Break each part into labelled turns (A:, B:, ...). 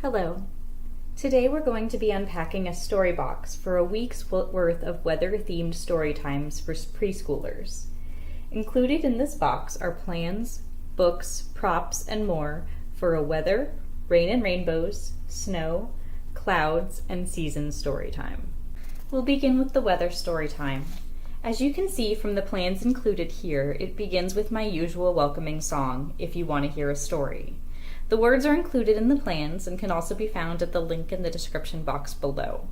A: Hello. Today we're going to be unpacking a Storybox for a week's worth of weather-themed story times for preschoolers. Included in this box are plans, books, props, and more for a weather, rain and rainbows, snow, clouds, and season story time. We'll begin with the weather story time. As you can see from the plans included here, it begins with my usual welcoming song, If You Want to Hear a Story. The words are included in the plans and can also be found at the link in the description box below.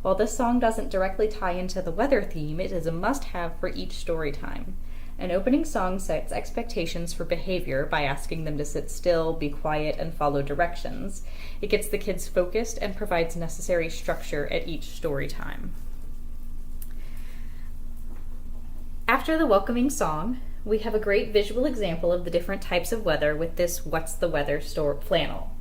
A: While this song doesn't directly tie into the weather theme, it is a must-have for each story time. An opening song sets expectations for behavior by asking them to sit still, be quiet, and follow directions. It gets the kids focused and provides necessary structure at each story time. After the welcoming song, we have a great visual example of the different types of weather with this What's the Weather flannel.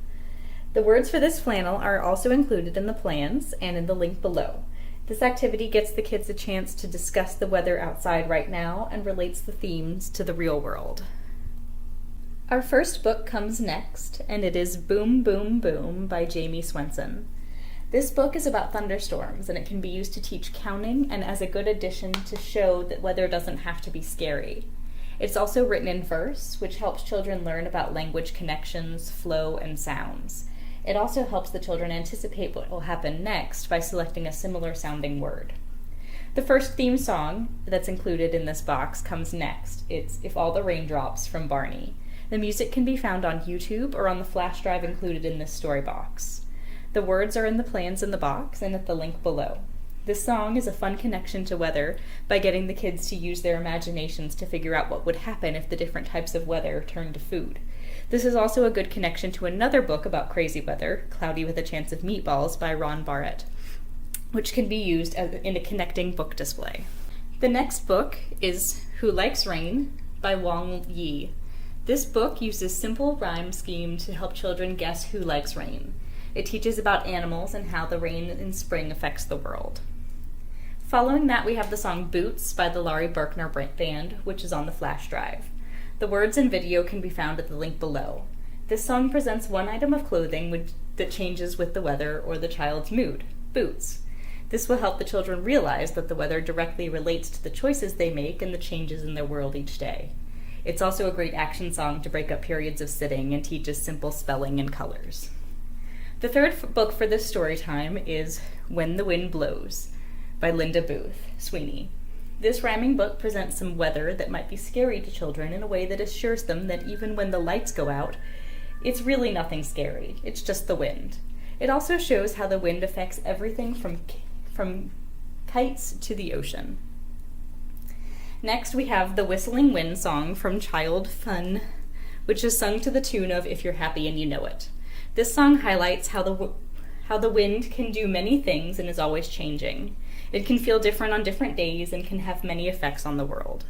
A: The words for this flannel are also included in the plans and in the link below. This activity gets the kids a chance to discuss the weather outside right now and relates the themes to the real world. Our first book comes next, and it is Boom Boom Boom by Jamie Swenson. This book is about thunderstorms, and it can be used to teach counting and as a good addition to show that weather doesn't have to be scary. It's also written in verse, which helps children learn about language connections, flow, and sounds. It also helps the children anticipate what will happen next by selecting a similar sounding word. The first theme song that's included in this box comes next. It's If All the Raindrops from Barney. The music can be found on YouTube or on the flash drive included in this story box. The words are in the plans in the box and at the link below. This song is a fun connection to weather by getting the kids to use their imaginations to figure out what would happen if the different types of weather turned to food. This is also a good connection to another book about crazy weather, Cloudy with a Chance of Meatballs by Ron Barrett, which can be used in a connecting book display. The next book is Who Likes Rain by Wong Yi. This book uses simple rhyme scheme to help children guess who likes rain. It teaches about animals and how the rain in spring affects the world. Following that, we have the song Boots by the Laurie Berkner Band, which is on the flash drive. The words and video can be found at the link below. This song presents one item of clothing that changes with the weather or the child's mood, boots. This will help the children realize that the weather directly relates to the choices they make and the changes in their world each day. It's also a great action song to break up periods of sitting and teaches simple spelling and colors. The third book for this story time is When the Wind Blows by Linda Booth Sweeney. This rhyming book presents some weather that might be scary to children in a way that assures them that even when the lights go out, it's really nothing scary. It's just the wind. It also shows how the wind affects everything from kites to the ocean. Next, we have the Whistling Wind song from Child Fun, which is sung to the tune of If You're Happy and You Know It. This song highlights how the wind can do many things and is always changing. It can feel different on different days and can have many effects on the world.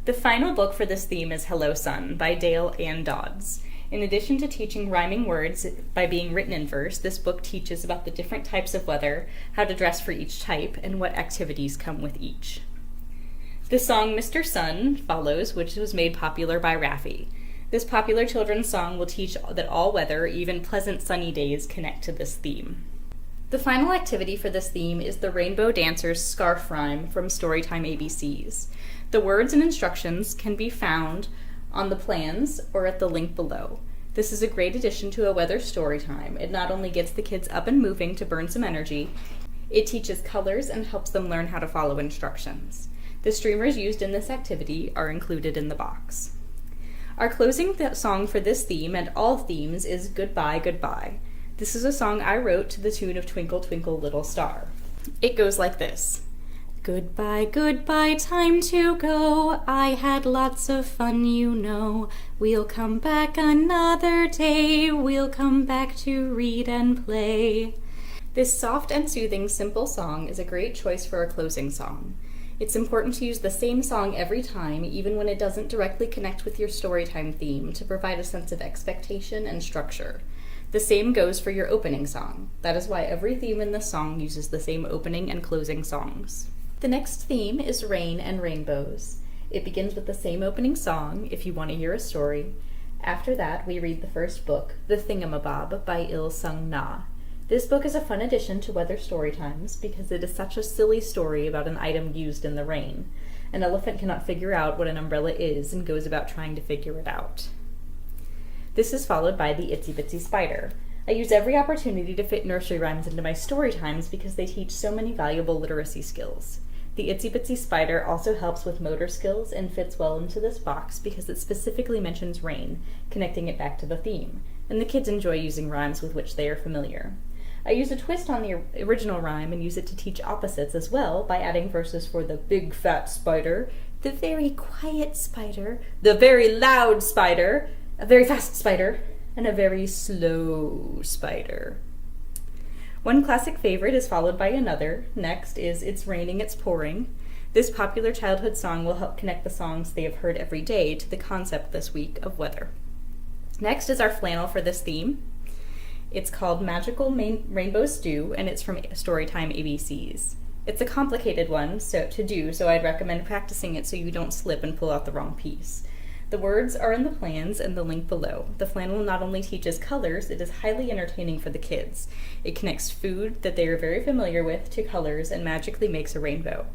A: The final book for this theme is Hello Sun by Dale Ann Dodds. In addition to teaching rhyming words by being written in verse, this book teaches about the different types of weather, how to dress for each type, and what activities come with each. The song Mr. Sun follows, which was made popular by Raffi. This popular children's song will teach that all weather, even pleasant sunny days, connect to this theme. The final activity for this theme is the Rainbow Dancers Scarf Rhyme from Storytime ABCs. The words and instructions can be found on the plans or at the link below. This is a great addition to a weather story time. It not only gets the kids up and moving to burn some energy, it teaches colors and helps them learn how to follow instructions. The streamers used in this activity are included in the box. Our closing song for this theme and all themes is Goodbye, Goodbye. This is a song I wrote to the tune of Twinkle, Twinkle, Little Star. It goes like this. Goodbye, goodbye, time to go. I had lots of fun, you know. We'll come back another day. We'll come back to read and play. This soft and soothing, simple song is a great choice for a closing song. It's important to use the same song every time, even when it doesn't directly connect with your storytime theme, to provide a sense of expectation and structure. The same goes for your opening song. That is why every theme in this song uses the same opening and closing songs. The next theme is Rain and Rainbows. It begins with the same opening song, If You Want to Hear a Story, After that, we read the first book, The Thingamabob by Il Sung Na. This book is a fun addition to Weather Storytimes because it is such a silly story about an item used in the rain. An elephant cannot figure out what an umbrella is and goes about trying to figure it out. This is followed by The Itsy Bitsy Spider. I use every opportunity to fit nursery rhymes into my story times because they teach so many valuable literacy skills. The Itsy Bitsy Spider also helps with motor skills and fits well into this box because it specifically mentions rain, connecting it back to the theme, and the kids enjoy using rhymes with which they are familiar. I use a twist on the original rhyme and use it to teach opposites as well by adding verses for the big fat spider, the very quiet spider, the very loud spider, a very fast spider, and a very slow spider. One classic favorite is followed by another. Next is It's Raining, It's Pouring. This popular childhood song will help connect the songs they have heard every day to the concept this week of weather. Next is our flannel for this theme. It's called Magical Rainbow Stew, and it's from Storytime ABCs. It's a complicated one so I'd recommend practicing it so you don't slip and pull out the wrong piece. The words are in the plans and the link below. The flannel not only teaches colors, it is highly entertaining for the kids. It connects food that they are very familiar with to colors and magically makes a rainbow.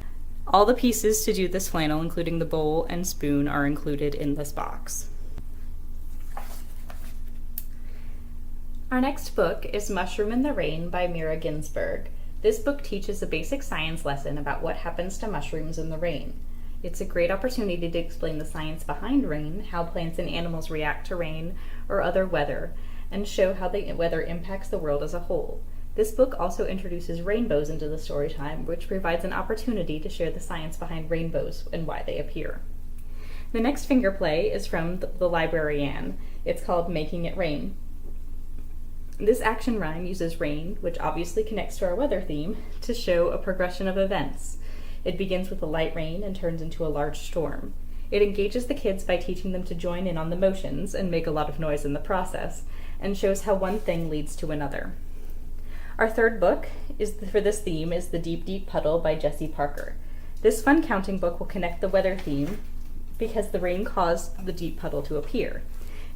A: All the pieces to do this flannel, including the bowl and spoon, are included in this box. Our next book is Mushroom in the Rain by Mira Ginsburg. This book teaches a basic science lesson about what happens to mushrooms in the rain. It's a great opportunity to explain the science behind rain, how plants and animals react to rain or other weather, and show how the weather impacts the world as a whole. This book also introduces rainbows into the story time, which provides an opportunity to share the science behind rainbows and why they appear. The next finger play is from the librarian. It's called Making It Rain. This action rhyme uses rain, which obviously connects to our weather theme, to show a progression of events. It begins with a light rain and turns into a large storm. It engages the kids by teaching them to join in on the motions and make a lot of noise in the process, and shows how one thing leads to another. Our third book for this theme is The Deep Deep Puddle by Jessie Parker. This fun counting book will connect the weather theme because the rain caused the deep puddle to appear.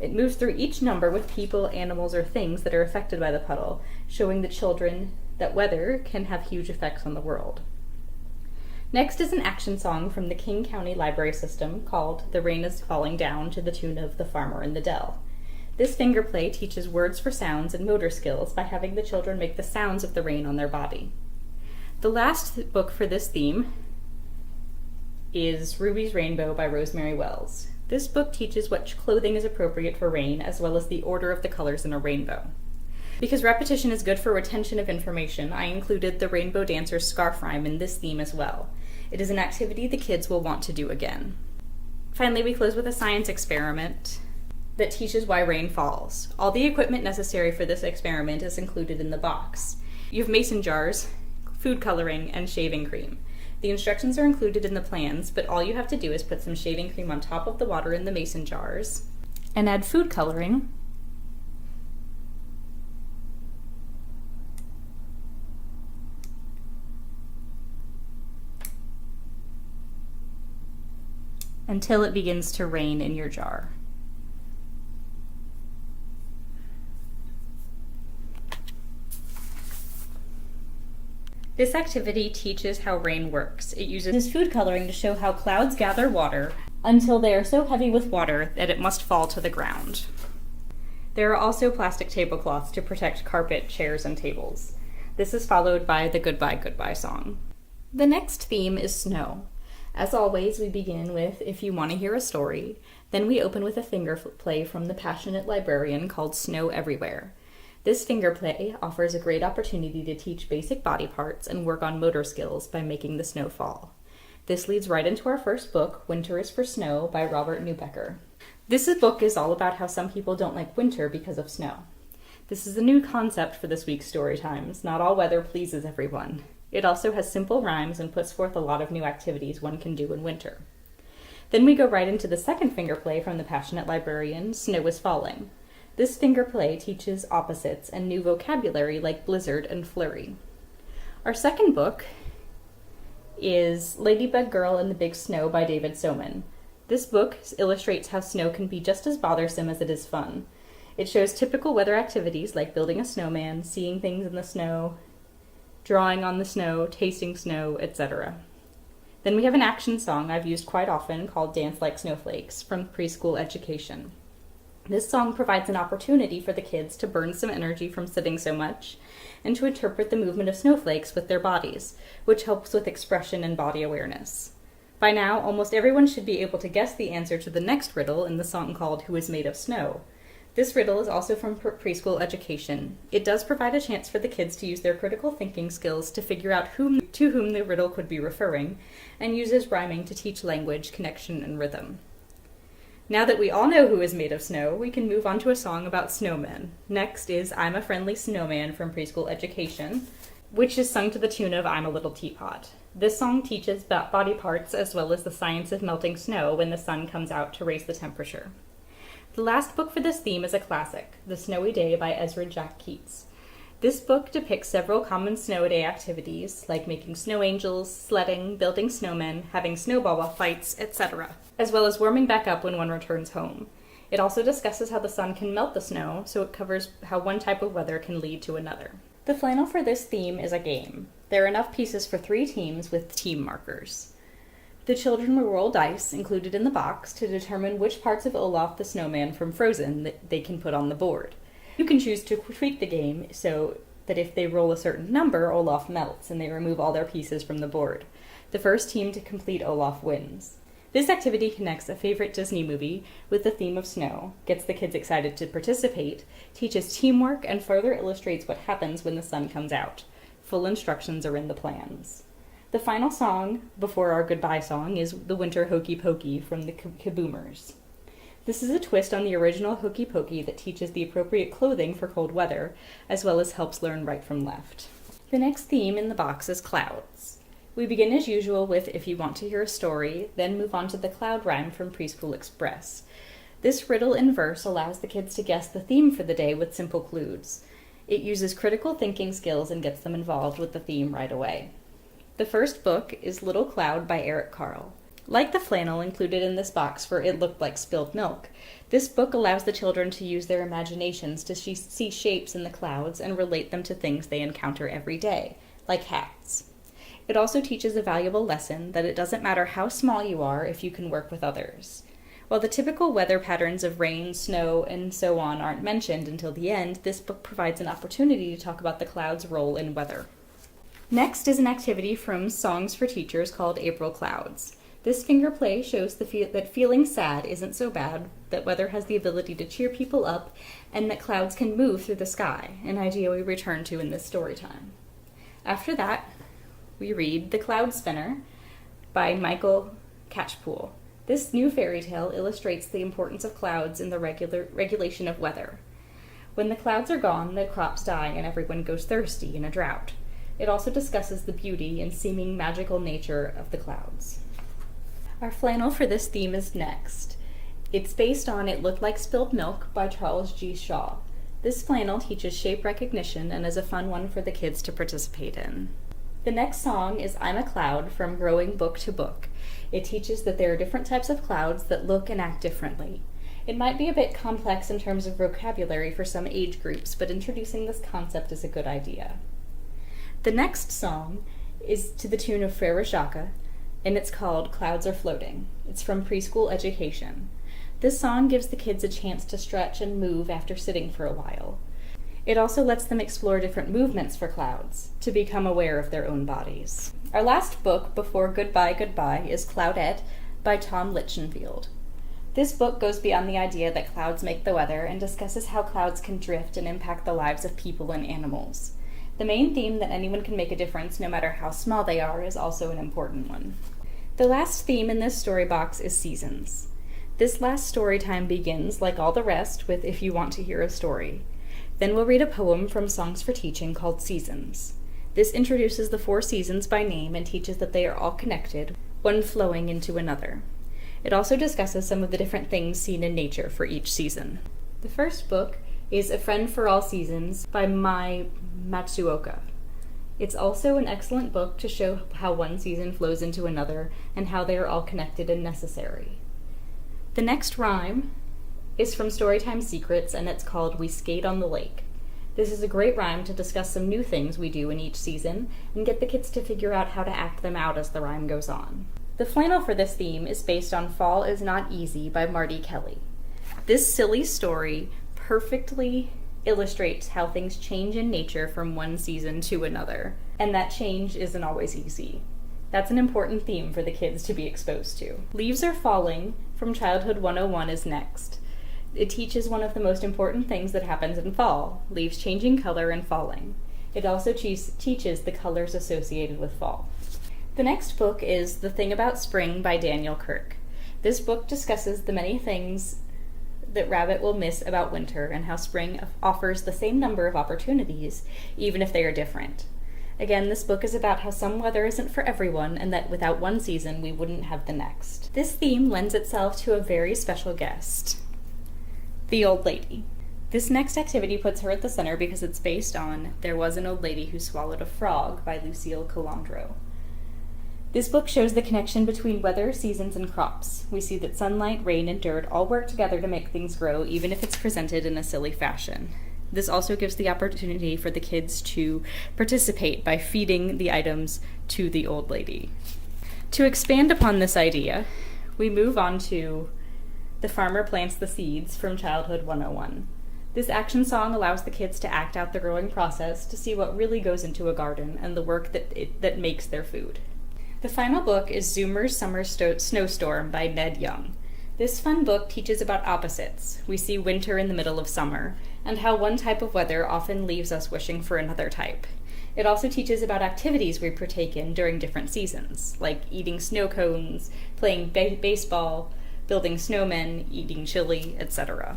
A: It moves through each number with people, animals, or things that are affected by the puddle, showing the children that weather can have huge effects on the world. Next is an action song from the King County Library System called The Rain is Falling Down to the tune of The Farmer in the Dell. This finger play teaches words for sounds and motor skills by having the children make the sounds of the rain on their body. The last book for this theme is Ruby's Rainbow by Rosemary Wells. This book teaches what clothing is appropriate for rain as well as the order of the colors in a rainbow. Because repetition is good for retention of information, I included the Rainbow Dancer's scarf rhyme in this theme as well. It is an activity the kids will want to do again. Finally, we close with a science experiment that teaches why rain falls. All the equipment necessary for this experiment is included in the box. You have mason jars, food coloring, and shaving cream. The instructions are included in the plans, but all you have to do is put some shaving cream on top of the water in the mason jars and add food coloring until it begins to rain in your jar. This activity teaches how rain works. It uses food coloring to show how clouds gather water until they are so heavy with water that it must fall to the ground. There are also plastic tablecloths to protect carpet, chairs, and tables. This is followed by the Goodbye Goodbye song. The next theme is snow. As always, we begin with If You Want to Hear a Story. Then we open with a finger play from the passionate librarian called Snow Everywhere. This finger play offers a great opportunity to teach basic body parts and work on motor skills by making the snow fall. This leads right into our first book, Winter is for Snow by Robert Newbecker. This book is all about how some people don't like winter because of snow. This is a new concept for this week's story times. Not all weather pleases everyone. It also has simple rhymes and puts forth a lot of new activities one can do in winter. Then we go right into the second finger play from the passionate librarian, Snow is Falling. This finger play teaches opposites and new vocabulary like blizzard and flurry. Our second book is Ladybug Girl in the Big Snow by David Soman. This book illustrates how snow can be just as bothersome as it is fun. It shows typical weather activities like building a snowman, seeing things in the snow, drawing on the snow, tasting snow, etc. Then we have an action song I've used quite often called Dance Like Snowflakes from Preschool Education. This song provides an opportunity for the kids to burn some energy from sitting so much and to interpret the movement of snowflakes with their bodies, which helps with expression and body awareness. By now, almost everyone should be able to guess the answer to the next riddle in the song called Who is Made of Snow? This riddle is also from Preschool Education. It does provide a chance for the kids to use their critical thinking skills to figure out to whom the riddle could be referring, and uses rhyming to teach language, connection, and rhythm. Now that we all know who is made of snow, we can move on to a song about snowmen. Next is I'm a Friendly Snowman from Preschool Education, which is sung to the tune of I'm a Little Teapot. This song teaches body parts as well as the science of melting snow when the sun comes out to raise the temperature. The last book for this theme is a classic, The Snowy Day by Ezra Jack Keats. This book depicts several common snow day activities, like making snow angels, sledding, building snowmen, having snowball fights, etc., as well as warming back up when one returns home. It also discusses how the sun can melt the snow, so it covers how one type of weather can lead to another. The flannel for this theme is a game. There are enough pieces for 3 teams with team markers. The children will roll dice, included in the box, to determine which parts of Olaf the snowman from Frozen that they can put on the board. You can choose to tweak the game so that if they roll a certain number, Olaf melts and they remove all their pieces from the board. The first team to complete Olaf wins. This activity connects a favorite Disney movie with the theme of snow, gets the kids excited to participate, teaches teamwork, and further illustrates what happens when the sun comes out. Full instructions are in the plans. The final song before our goodbye song is The Winter Hokey Pokey from the Kaboomers. This is a twist on the original Hokey Pokey that teaches the appropriate clothing for cold weather, as well as helps learn right from left. The next theme in the box is clouds. We begin as usual with If You Want to Hear a Story, then move on to the cloud rhyme from Preschool Express. This riddle in verse allows the kids to guess the theme for the day with simple clues. It uses critical thinking skills and gets them involved with the theme right away. The first book is Little Cloud by Eric Carle. Like the flannel included in this box for It Looked Like Spilled Milk, this book allows the children to use their imaginations to see shapes in the clouds and relate them to things they encounter every day, like hats. It also teaches a valuable lesson that it doesn't matter how small you are if you can work with others. While the typical weather patterns of rain, snow, and so on aren't mentioned until the end, this book provides an opportunity to talk about the clouds' role in weather. Next is an activity from Songs for Teachers called April Clouds. This finger play shows that feeling sad isn't so bad, that weather has the ability to cheer people up, and that clouds can move through the sky, an idea we return to in this story time. After that, we read The Cloud Spinner by Michael Catchpool. This new fairy tale illustrates the importance of clouds in the regulation of weather. When the clouds are gone, the crops die and everyone goes thirsty in a drought. It also discusses the beauty and seeming magical nature of the clouds. Our flannel for this theme is next. It's based on It Looked Like Spilled Milk by Charles G. Shaw. This flannel teaches shape recognition and is a fun one for the kids to participate in. The next song is I'm a Cloud from Growing Book to Book. It teaches that there are different types of clouds that look and act differently. It might be a bit complex in terms of vocabulary for some age groups, but introducing this concept is a good idea. The next song is to the tune of Frere Jacques, and it's called Clouds Are Floating. It's from Preschool Education. This song gives the kids a chance to stretch and move after sitting for a while. It also lets them explore different movements for clouds, to become aware of their own bodies. Our last book before Goodbye Goodbye is Cloudette by Tom Lichtenfield. This book goes beyond the idea that clouds make the weather and discusses how clouds can drift and impact the lives of people and animals. The main theme that anyone can make a difference, no matter how small they are, is also an important one. The last theme in this story box is seasons. This last story time begins, like all the rest, with If You Want to Hear a Story. Then we'll read a poem from Songs for Teaching called Seasons. This introduces the 4 seasons by name and teaches that they are all connected, one flowing into another. It also discusses some of the different things seen in nature for each season. The first book is A Friend for All Seasons by Mai Matsuoka. It's also an excellent book to show how one season flows into another and how they are all connected and necessary. The next rhyme is from Storytime Secrets, and it's called We Skate on the Lake. This is a great rhyme to discuss some new things we do in each season and get the kids to figure out how to act them out as the rhyme goes on. The flannel for this theme is based on Fall Is Not Easy by Marty Kelly. This silly story perfectly illustrates how things change in nature from one season to another, and that change isn't always easy. That's an important theme for the kids to be exposed to. Leaves Are Falling from Childhood 101 is next. It teaches one of the most important things that happens in fall, leaves changing color and falling. It also teaches the colors associated with fall. The next book is The Thing About Spring by Daniel Kirk. This book discusses the many things that Rabbit will miss about winter and how spring offers the same number of opportunities, even if they are different. Again, this book is about how some weather isn't for everyone and that without one season, we wouldn't have the next. This theme lends itself to a very special guest, the old lady. This next activity puts her at the center because it's based on There Was an Old Lady Who Swallowed a Frog by Lucille Calandro. This book shows the connection between weather, seasons, and crops. We see that sunlight, rain, and dirt all work together to make things grow, even if it's presented in a silly fashion. This also gives the opportunity for the kids to participate by feeding the items to the old lady. To expand upon this idea, we move on to The Farmer Plants the Seeds from Childhood 101. This action song allows the kids to act out the growing process to see what really goes into a garden and the work that makes their food. The final book is Zoomer's Summer Snowstorm by Ned Young. This fun book teaches about opposites. We see winter in the middle of summer, and how one type of weather often leaves us wishing for another type. It also teaches about activities we partake in during different seasons, like eating snow cones, playing baseball, building snowmen, eating chili, etc.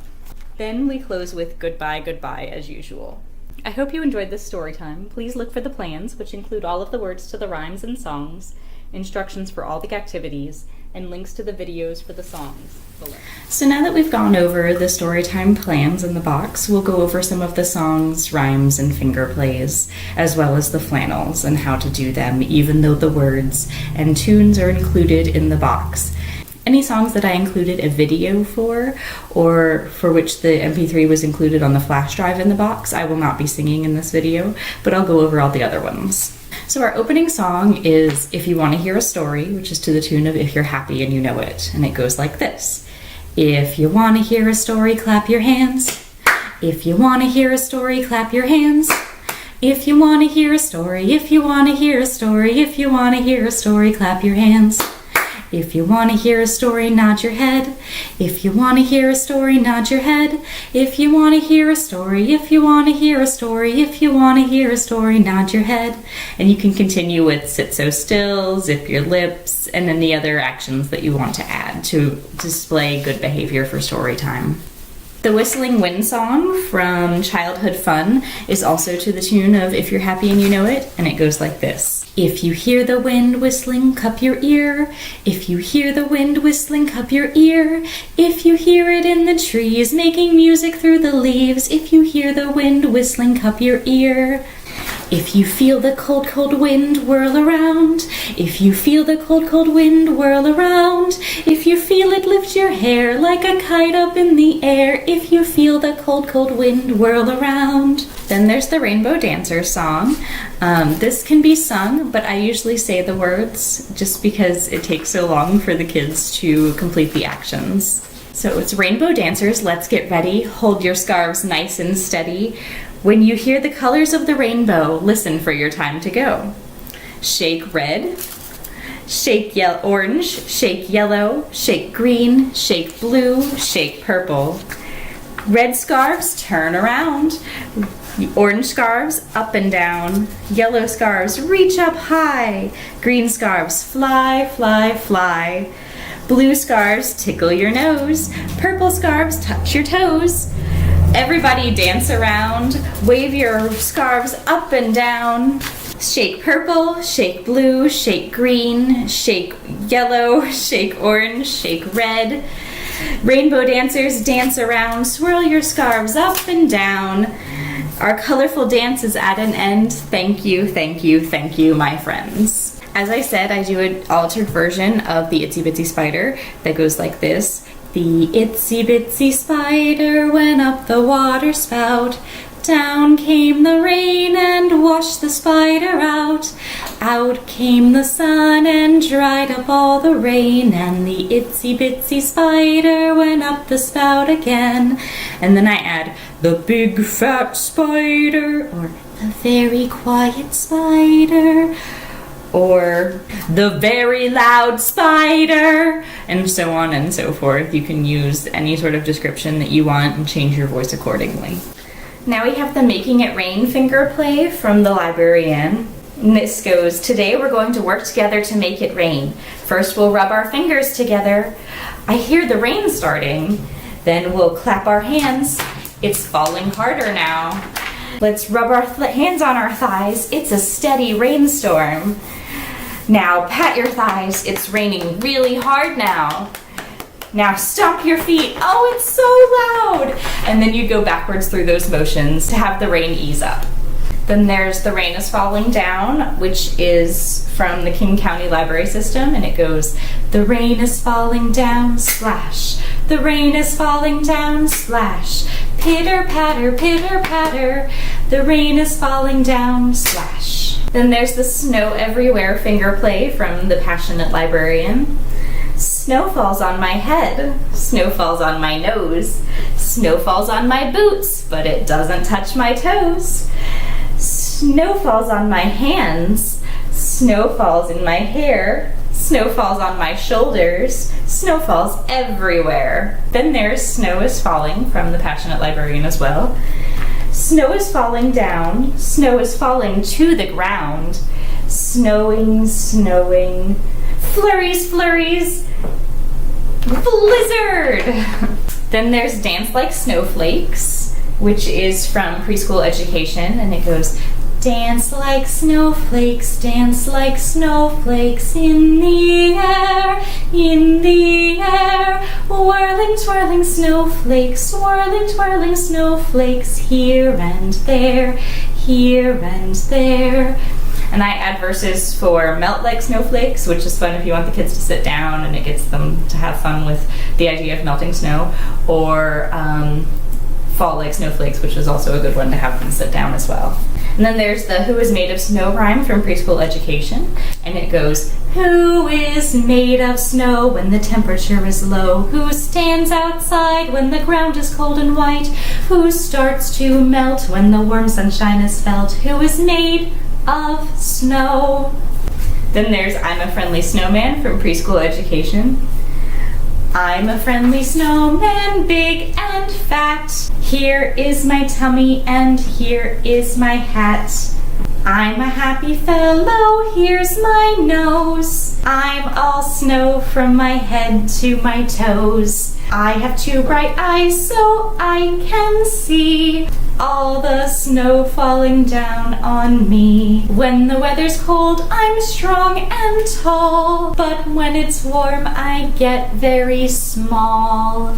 A: Then we close with Goodbye, Goodbye as usual. I hope you enjoyed this story time. Please look for the plans, which include all of the words to the rhymes and songs, instructions for all the activities, and links to the videos for the songs below. So now that we've gone over the Storytime plans in the box, we'll go over some of the songs, rhymes, and finger plays, as well as the flannels and how to do them, even though the words and tunes are included in the box. Any songs that I included a video for, or for which the MP3 was included on the flash drive in the box, I will not be singing in this video, but I'll go over all the other ones. So our opening song is If You Want to Hear a Story, which is to the tune of If You're Happy and You Know It, and it goes like this. If you want to hear a story, clap your hands. If you want to hear a story, clap your hands. If you want to hear a story, if you want to hear a story, if you want to hear a story, clap your hands. If you want to hear a story, nod your head. If you want to hear a story, nod your head. If you want to hear a story, if you want to hear a story, if you want to hear a story, nod your head. And you can continue with sit so still, zip your lips, and any other actions that you want to add to display good behavior for story time. The Whistling Wind song from Childhood Fun is also to the tune of If You're Happy and You Know It, and it goes like this. If you hear the wind whistling, cup your ear. If you hear the wind whistling, cup your ear. If you hear it in the trees, making music through the leaves. If you hear the wind whistling, cup your ear. If you feel the cold, cold wind whirl around. If you feel the cold, cold wind whirl around. If you feel it lift your hair like a kite up in the air. If you feel the cold, cold wind whirl around. Then there's the Rainbow Dancers song. This can be sung, but I usually say the words just because it takes so long for the kids to complete the actions. So it's Rainbow Dancers, let's get ready. Hold your scarves nice and steady. When you hear the colors of the rainbow, listen for your time to go. Shake red, shake orange, shake yellow, shake green, shake blue, shake purple. Red scarves, turn around. Orange scarves, up and down. Yellow scarves, reach up high. Green scarves, fly, fly, fly. Blue scarves, tickle your nose. Purple scarves, touch your toes. Everybody dance around. Wave your scarves up and down. Shake purple, shake blue, shake green, shake yellow, shake orange, shake red. Rainbow dancers dance around. Swirl your scarves up and down. Our colorful dance is at an end. Thank you, thank you, thank you, my friends. As I said, I do an altered version of the Itsy Bitsy Spider that goes like this. The itsy bitsy spider went up the water spout. Down came the rain and washed the spider out. Out came the sun and dried up all the rain, and the itsy bitsy spider went up the spout again. And then I add the big fat spider, or the very quiet spider, or the very loud spider, and so on and so forth. You can use any sort of description that you want and change your voice accordingly. Now we have the Making It Rain finger play from the librarian. And this goes, today we're going to work together to make it rain. First we'll rub our fingers together. I hear the rain starting. Then we'll clap our hands. It's falling harder now. Let's rub our hands on our thighs. It's a steady rainstorm. Now pat your thighs. It's raining really hard now. Now stomp your feet. Oh, it's so loud. And then you go backwards through those motions to have the rain ease up. Then there's The Rain is Falling Down, which is from the King County Library System, and it goes, the rain is falling down, splash. The rain is falling down, splash. Pitter patter, pitter patter. The rain is falling down, splash. Then there's the Snow Everywhere finger play from the Passionate Librarian. Snow falls on my head, snow falls on my nose, snow falls on my boots, but it doesn't touch my toes. Snow falls on my hands, snow falls in my hair, snow falls on my shoulders, snow falls everywhere. Then there's Snow is Falling from the Passionate Librarian as well. Snow is falling down, snow is falling to the ground. Snowing, snowing, flurries, flurries, blizzard! Then there's Dance Like Snowflakes, which is from Preschool Education, and it goes, dance like snowflakes, dance like snowflakes in the air, in the air. Whirling, twirling snowflakes, whirling, twirling snowflakes here and there, here and there. And I add verses for Melt Like Snowflakes, which is fun if you want the kids to sit down and it gets them to have fun with the idea of melting snow, or Fall Like Snowflakes, which is also a good one to have them sit down as well. And then there's the Who is Made of Snow rhyme from Preschool Education, and it goes, who is made of snow when the temperature is low? Who stands outside when the ground is cold and white? Who starts to melt when the warm sunshine is felt? Who is made of snow? Then there's I'm a Friendly Snowman from Preschool Education. I'm a friendly snowman, big and fat. Here is my tummy and here is my hat. I'm a happy fellow, here's my nose. I'm all snow from my head to my toes. I have two bright eyes so I can see all the snow falling down on me. When the weather's cold, I'm strong and tall, but when it's warm, I get very small.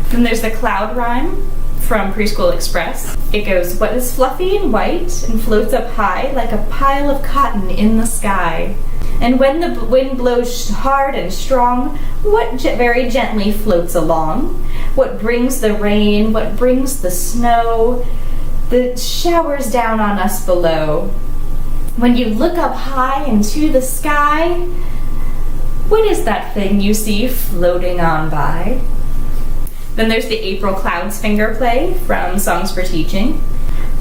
A: Then there's the cloud rhyme from Preschool Express. It goes, what is fluffy and white and floats up high like a pile of cotton in the sky? And when the wind blows hard and strong, what very gently floats along? What brings the rain? What brings the snow? The showers down on us below. When you look up high into the sky, what is that thing you see floating on by? Then there's the April Clouds finger play from Songs for Teaching.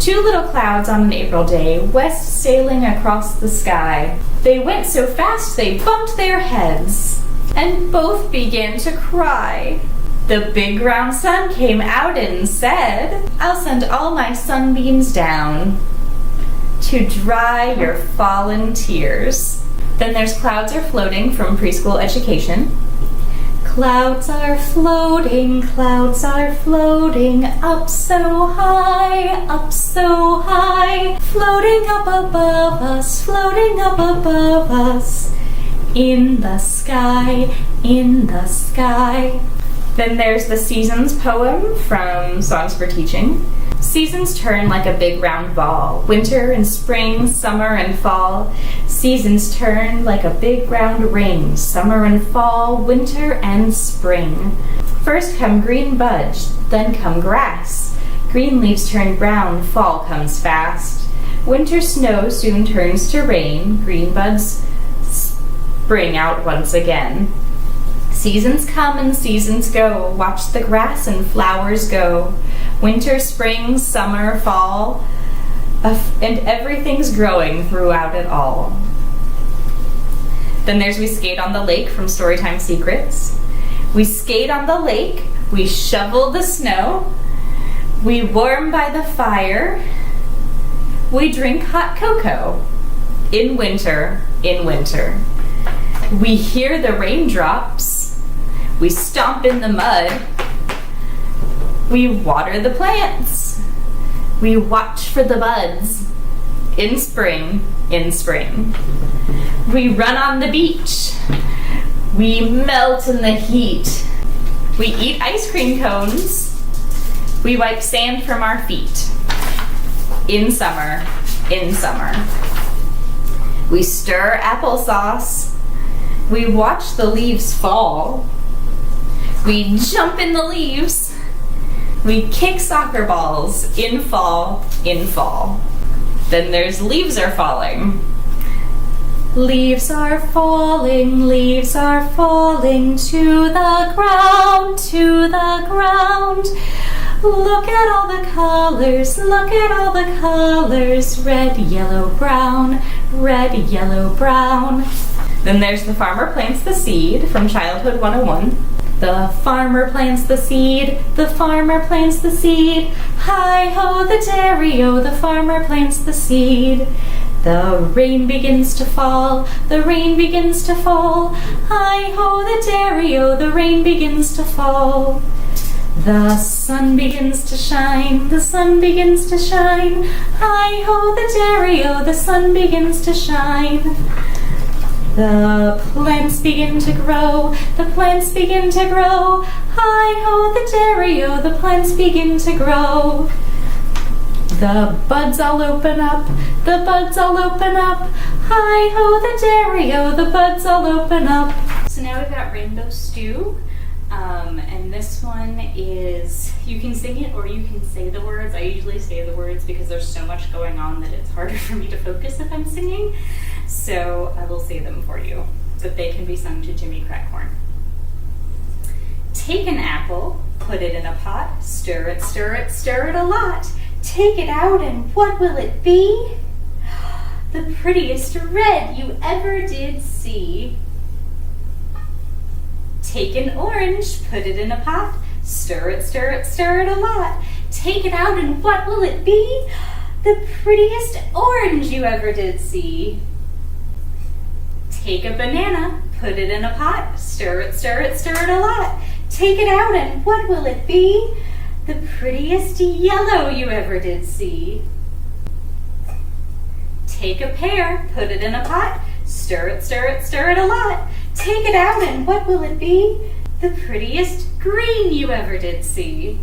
A: Two little clouds on an April day, west sailing across the sky. They went so fast they bumped their heads, and both began to cry. The big round sun came out and said, I'll send all my sunbeams down to dry your fallen tears. Then there's Clouds Are Floating from Preschool Education. Clouds are floating, up so high, floating up above us, floating up above us, in the sky, in the sky. Then there's the Seasons poem from Songs for Teaching. Seasons turn like a big round ball, winter and spring, summer and fall. Seasons turn like a big round ring, summer and fall, winter and spring. First come green buds, then come grass. Green leaves turn brown, fall comes fast. Winter snow soon turns to rain, green buds spring out once again. Seasons come and seasons go, watch the grass and flowers go. Winter, spring, summer, fall, and everything's growing throughout it all. Then there's We Skate on the Lake from Storytime Secrets. We skate on the lake, we shovel the snow, we warm by the fire, we drink hot cocoa. In winter, in winter. We hear the raindrops, we stomp in the mud, we water the plants, we watch for the buds. In spring, in spring. We run on the beach, we melt in the heat, we eat ice cream cones, we wipe sand from our feet. In summer, in summer. We stir applesauce, we watch the leaves fall, we jump in the leaves, we kick soccer balls. In fall, in fall. Then there's Leaves Are Falling. Leaves are falling to the ground, to the ground. Look at all the colors, look at all the colors. Red, yellow, brown, red, yellow, brown. Then there's The Farmer Plants the Seed from Childhood 101. The farmer plants the seed, the farmer plants the seed. Hi-ho the dairy-o, the farmer plants the seed. The rain begins to fall, the rain begins to fall. Hi-ho the dairy-o, the rain begins to fall. The sun begins to shine, the sun begins to shine. Hi-ho the dairy-o, the sun begins to shine. The plants begin to grow, the plants begin to grow. Hi-ho the dairy-o, the plants begin to grow. The buds all open up, the buds all open up. Hi-ho the dairy-o, the buds all open up. So now we've got Rainbow Stew. And this one is, you can sing it or you can say the words. I usually say the words because there's so much going on that it's harder for me to focus if I'm singing. So I will say them for you, but they can be sung to Jimmy Crackhorn. Take an apple, put it in a pot, stir it, stir it, stir it a lot. Take it out and what will it be? The prettiest red you ever did see. Take an orange, put it in a pot, stir it, stir it, stir it a lot. Take it out and what will it be? The prettiest orange you ever did see. Take a banana, put it in a pot, stir it, stir it, stir it a lot. Take it out and what will it be? The prettiest yellow you ever did see. Take a pear, put it in a pot, stir it, stir it, stir it a lot. Take it out and what will it be? The prettiest green you ever did see.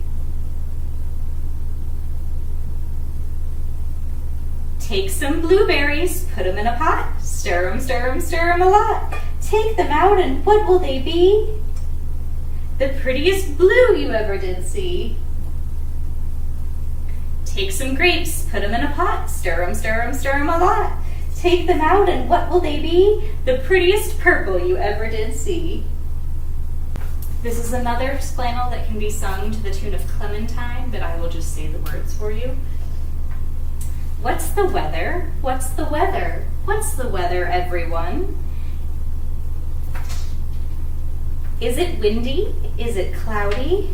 A: Take some blueberries, put them in a pot, stir them, stir them, stir them a lot. Take them out and what will they be? The prettiest blue you ever did see. Take some grapes, put them in a pot, stir them, stir them, stir them a lot. Take them out and what will they be? The prettiest purple you ever did see. This is another flannel that can be sung to the tune of Clementine, but I will just say the words for you. What's the weather? What's the weather? What's the weather, everyone? Is it windy? Is it cloudy?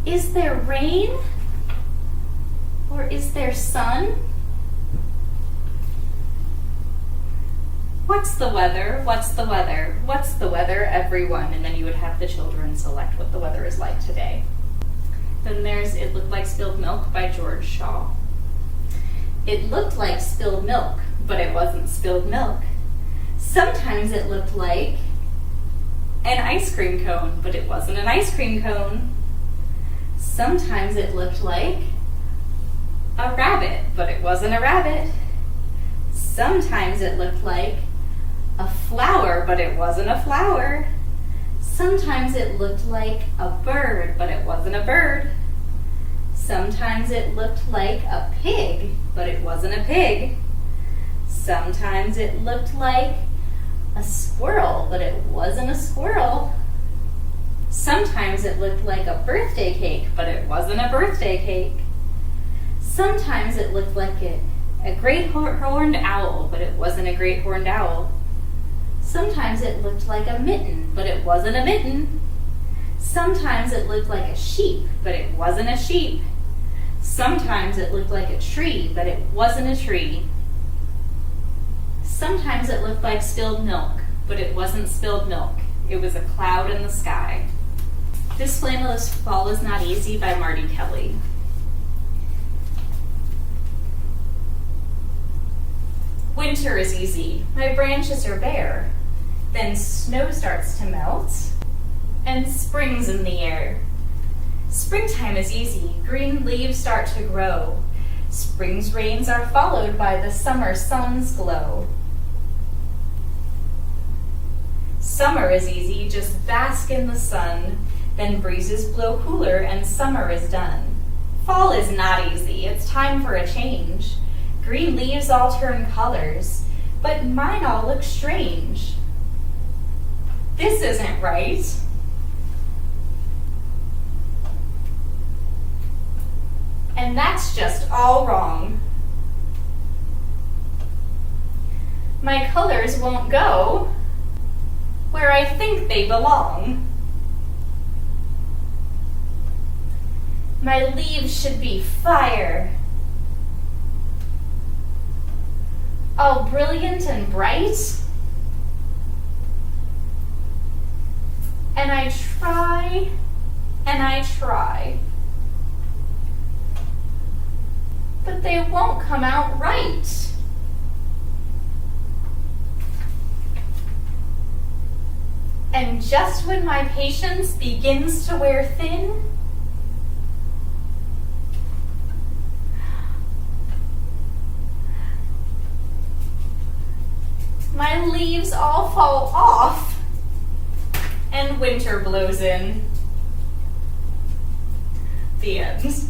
A: Is there rain? Or is there sun? What's the weather? What's the weather? What's the weather, everyone? And then you would have the children select what the weather is like today. Then there's It Looked Like Spilled Milk by George Shaw. It looked like spilled milk, but it wasn't spilled milk. Sometimes it looked like an ice cream cone, but it wasn't an ice cream cone. Sometimes it looked like a rabbit, but it wasn't a rabbit. Sometimes it looked like A flower, but it wasn't a flower. Sometimes it looked like a bird, but it wasn't a bird. Sometimes it looked like a pig, but it wasn't a pig. Sometimes it looked like a squirrel, but it wasn't a squirrel. Sometimes it looked like a birthday cake, but it wasn't a birthday cake. Sometimes it looked like a great horned owl, but it wasn't a great horned owl. Sometimes it looked like a mitten, but it wasn't a mitten. Sometimes it looked like a sheep, but it wasn't a sheep. Sometimes it looked like a tree, but it wasn't a tree. Sometimes it looked like spilled milk, but it wasn't spilled milk. It was a cloud in the sky. This flannel is Fall is Not Easy by Marty Kelly. Winter is easy, my branches are bare. Then snow starts to melt, and spring's in the air. Springtime is easy, green leaves start to grow. Spring's rains are followed by the summer sun's glow. Summer is easy, just bask in the sun. Then breezes blow cooler and summer is done. Fall is not easy, it's time for a change. Green leaves all turn colors, but mine all look strange. This isn't right. And that's just all wrong. My colors won't go where I think they belong. My leaves should be fire, all brilliant and bright. And I try, and I try, but they won't come out right. And just when my patience begins to wear thin, my leaves all fall off and winter blows in. The end.